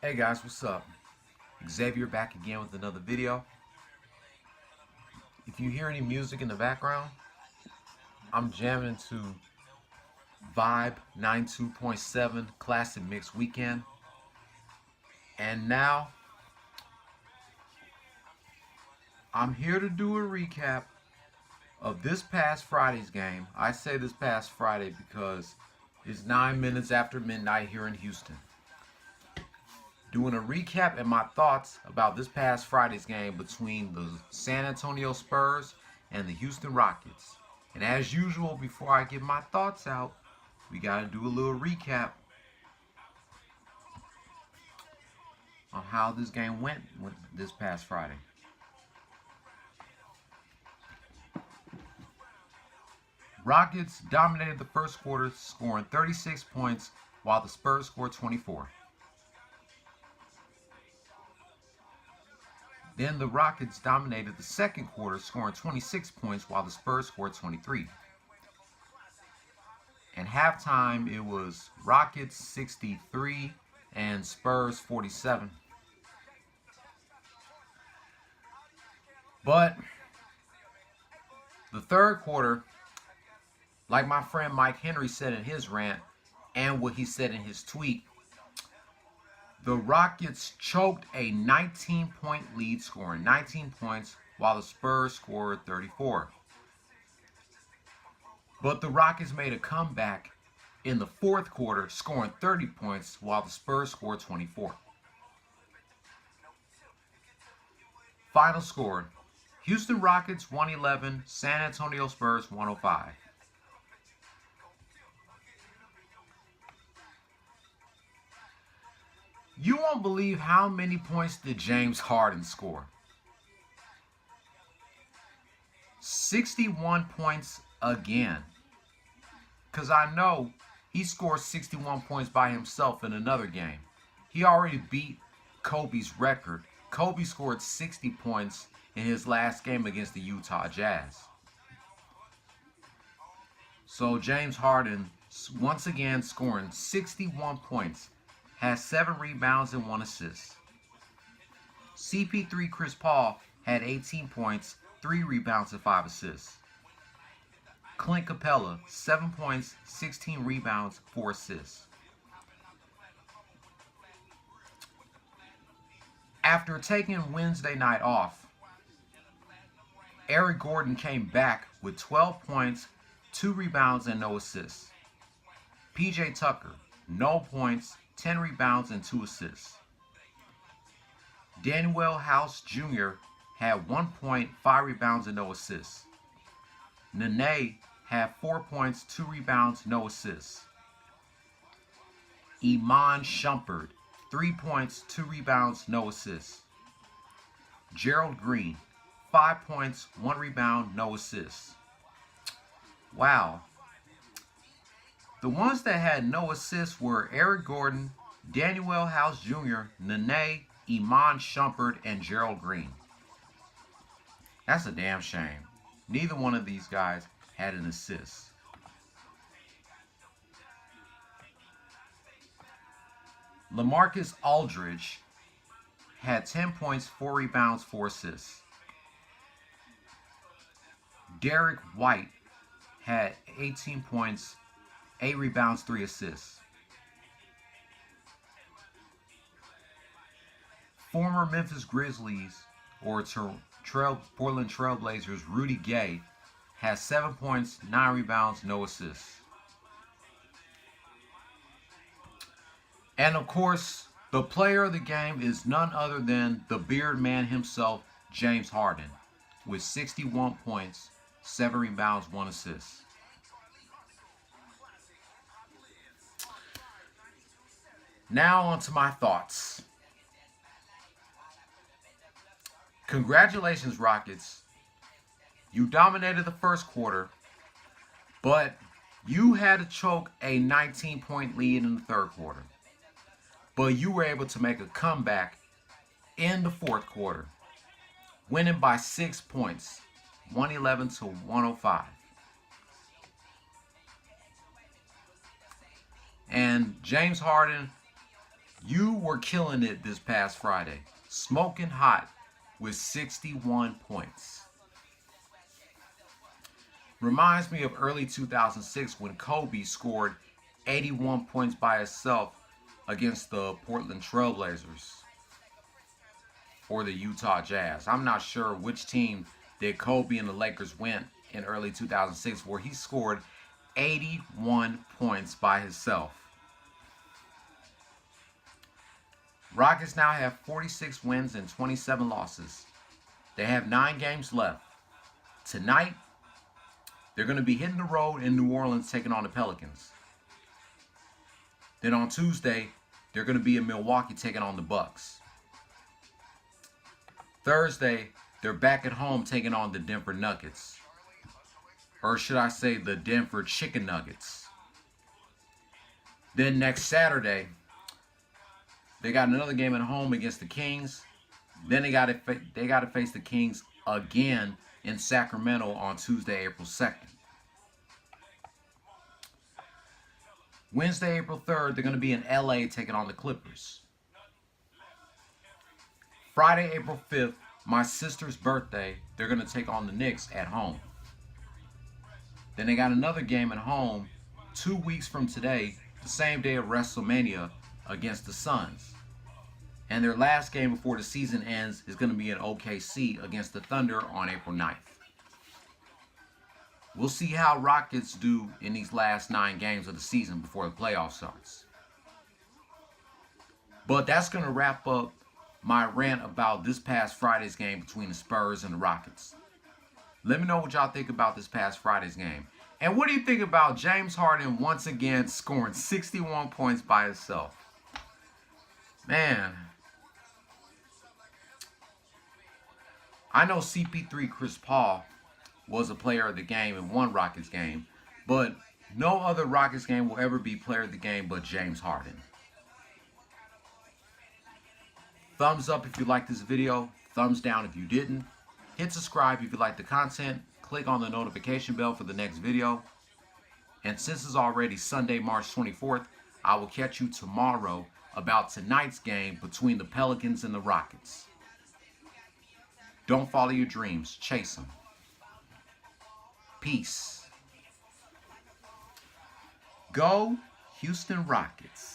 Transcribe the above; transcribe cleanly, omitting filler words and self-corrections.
Hey guys, what's up? Xavier back again with another video. If you hear any music in the background, I'm jamming to Vibe 92.7 Classic Mix Weekend. And now, I'm here to do a recap of this past Friday's game. I say this past Friday because it's 9 minutes after midnight here in Houston. Doing a recap and my thoughts about this past Friday's game between the San Antonio Spurs and the Houston Rockets. And as usual, before I get my thoughts out, we got to do a little recap on how this game went this past Friday. Rockets dominated the first quarter, scoring 36 points, while the Spurs scored 24. Then the Rockets dominated the second quarter, scoring 26 points, while the Spurs scored 23. And halftime, it was Rockets 63 and Spurs 47. But the third quarter, like my friend Mike Henry said in his rant, and what he said in his tweet, the Rockets choked a 19-point lead, scoring 19 points, while the Spurs scored 34. But the Rockets made a comeback in the fourth quarter, scoring 30 points, while the Spurs scored 24. Final score: Houston Rockets 111, San Antonio Spurs 105. You won't believe how many points did James Harden score. 61 points again. Because I know he scored 61 points by himself in another game. He already beat Kobe's record. Kobe scored 60 points in his last game against the Utah Jazz. So James Harden, once again scoring 61 points, has 7 rebounds and 1 assist. CP3 Chris Paul had 18 points, 3 rebounds and 5 assists. Clint Capella, 7 points, 16 rebounds, 4 assists. After taking Wednesday night off, Eric Gordon came back with 12 points, 2 rebounds and no assists. PJ Tucker, no points, 10 rebounds and 2 assists. Danuel House Jr. had 1 point, 5 rebounds and no assists. Nene had 4 points, 2 rebounds, no assists. Iman Shumpert, 3 points, 2 rebounds, no assists. Gerald Green, 5 points, 1 rebound, no assists. Wow. The ones that had no assists were Eric Gordon, Danuel House Jr., Nene, Iman Shumpert, and Gerald Green. That's a damn shame. Neither one of these guys had an assist. LaMarcus Aldridge had 10 points, 4 rebounds, 4 assists. Derek White had 18 points, 8 rebounds, 3 assists. Former Memphis Grizzlies, or Portland Trailblazers, Rudy Gay has 7 points, 9 rebounds, no assists. And of course, the player of the game is none other than the beard man himself, James Harden, with 61 points, 7 rebounds, 1 assist. Now on to my thoughts. Congratulations, Rockets. You dominated the first quarter, but you had to choke a 19-point lead in the third quarter. But you were able to make a comeback in the fourth quarter, winning by 6 points, 111 to 105. And James Harden You were killing it this past Friday. Smoking hot with 61 points. Reminds me of early 2006 when Kobe scored 81 points by himself against the Portland Trailblazers or the Utah Jazz. I'm not sure which team that Kobe and the Lakers went in early 2006 where he scored 81 points by himself. Rockets now have 46 wins and 27 losses. They have 9 games left. Tonight, they're going to be hitting the road in New Orleans taking on the Pelicans. Then on Tuesday, they're going to be in Milwaukee taking on the Bucks. Thursday, they're back at home taking on the Denver Nuggets. Or should I say the Denver Chicken Nuggets. Then next Saturday, they got another game at home against the Kings. Then they got to face the Kings again in Sacramento on Tuesday, April 2nd. Wednesday, April 3rd, they're going to be in LA taking on the Clippers. Friday, April 5th, my sister's birthday, they're going to take on the Knicks at home. Then they got another game at home 2 weeks from today, the same day of WrestleMania, against the Suns. And their last game before the season ends is going to be in OKC against the Thunder on April 9th. We'll see how Rockets do in these last 9 games of the season before the playoff starts. But that's going to wrap up my rant about this past Friday's game between the Spurs and the Rockets. Let me know what y'all think about this past Friday's game. And what do you think about James Harden once again scoring 61 points by himself? Man, I know CP3 Chris Paul was a player of the game in one Rockets game, but no other Rockets game will ever be player of the game but James Harden. Thumbs up if you liked this video, thumbs down if you didn't. Hit subscribe if you like the content, click on the notification bell for the next video. And since it's already Sunday, March 24th, I will catch you tomorrow about tonight's game between the Pelicans and the Rockets. Don't follow your dreams, chase them. Peace. Go Houston Rockets.